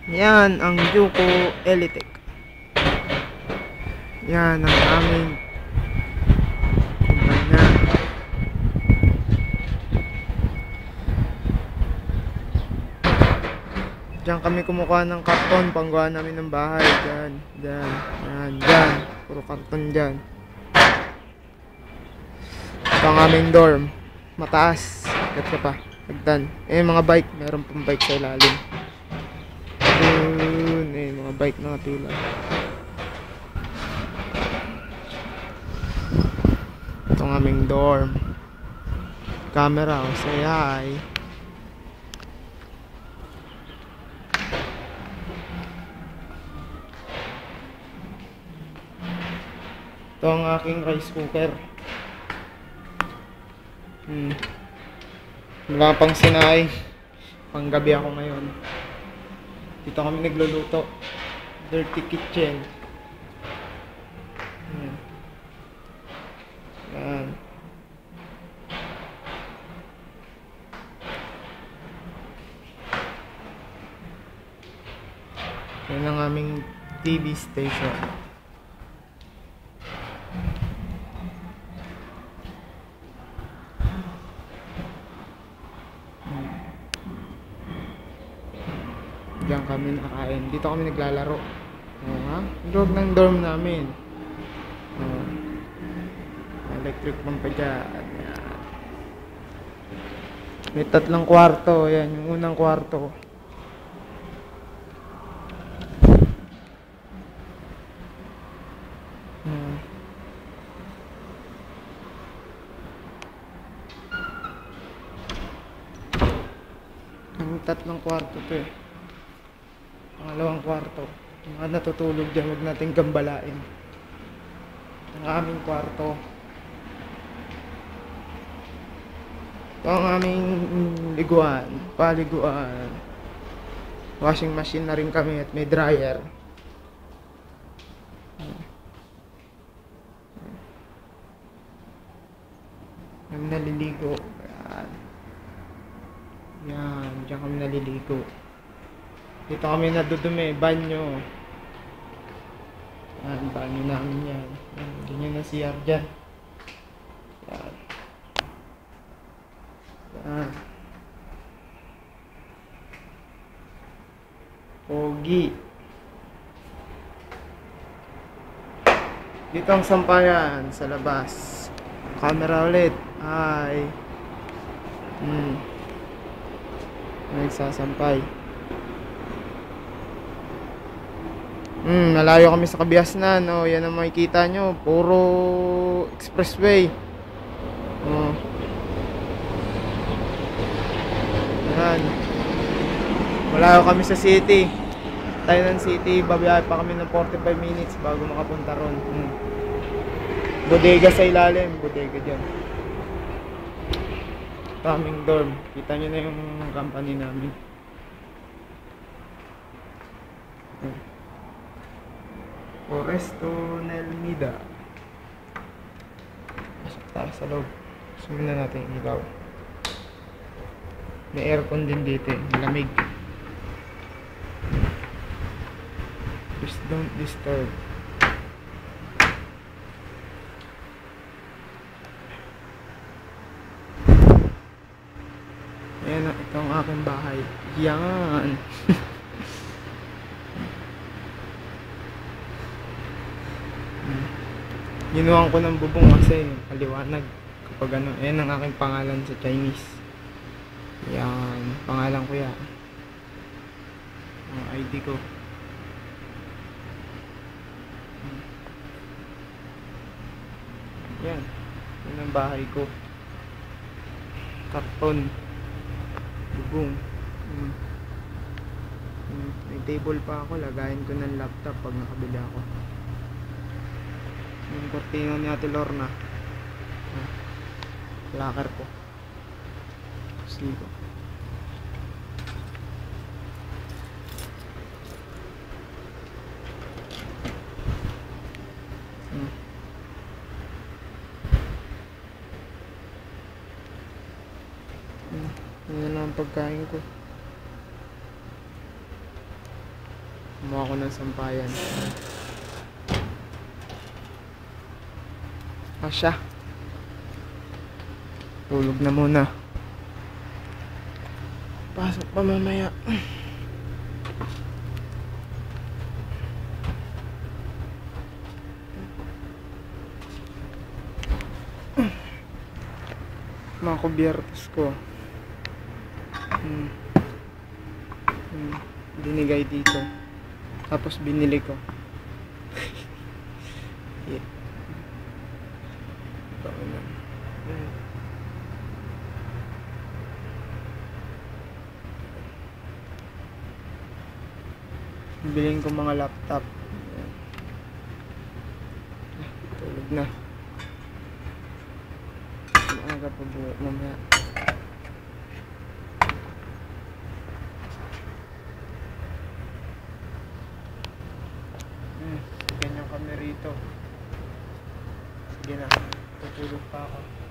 Yan ang Juco Elitec. Yan ang aming kumpanya. Diyan kami kumukuha ng karton panggawa namin ng bahay. Diyan, diyan, yan, diyan. Puro karton diyan. Ito ang aming dorm. Mataas. Kat ka pa. Hagdan. Mga bike. Meron pang bike sa ilalim. Mga bike na katulad. Ito ang aming dorm. Camera. Say hi. Ito ang aking rice cooker. Wala pang sinay. Panggabi ako ngayon. Dito kami nagluluto. Dirty kitchen. Yan. Yan ang aming TV station. Diyan kami nakain. Dito kami naglalaro. Loob ng dorm namin. Electric fan pa dyan. Yan. May 3 kwarto. Yan, yung unang kwarto. Ang 3 kwarto to eh. Pangalawang kwarto. Yung mga natutulog dyan, huwag natin gambalain. Ang aming kwarto. Ito ang aming liguan, paliguan. Washing machine na rin kami at may dryer. Kami naliligo. Yan. Yan, diyan kami naliligo. Dito kami nadudumi, banyo. Yan, banyo namin yan. Yan, ganyan na CR dyan. Yan. Yan. Pogi. Dito ang sampayan sa labas. Camera ulit. Hi. Nagsasampay. Malayo kami sa Kabiasnan. Yan ang makikita nyo. Puro expressway. Yan. Malayo kami sa city. Taynan City. Babiyahe pa kami ng 45 minutes bago makapunta ron. Bodega sa ilalim. Bodega dyan. Ito aming dorm. Kita nyo na yung company namin. Oresto Nelmida. Pasok tayo sa loob. Sumin na natin yung ilaw. May aircon din dito eh. Malamig. Just don't disturb. Ayan, ito ang aking bahay. Yan. Ginuhan ko ng bubong kasi paliwanag kapag ano. Ayan ang aking pangalan sa Chinese. Yan, pangalan ko yan. Ang ID ko. Yan. Yan ang bahay ko. Karton. Bubong. May table pa ako. Lagayin ko ng laptop pag nakabili ako. Yung kortina ni Ate Lorna. Locker ko. Sligo. Yan na ang pagkain ko. Kumuha ko ng sampayan. Asya. Tulog na muna. Pasok pa mamaya. Mga kubyertos ko. Binigay dito. Tapos binili ko. Yeah. Ito na. Bilhin ko mga laptop. Tulog na. Maaga pa buo mamaya. Ganyan kami rito. Sige na. Tutulog pa ako.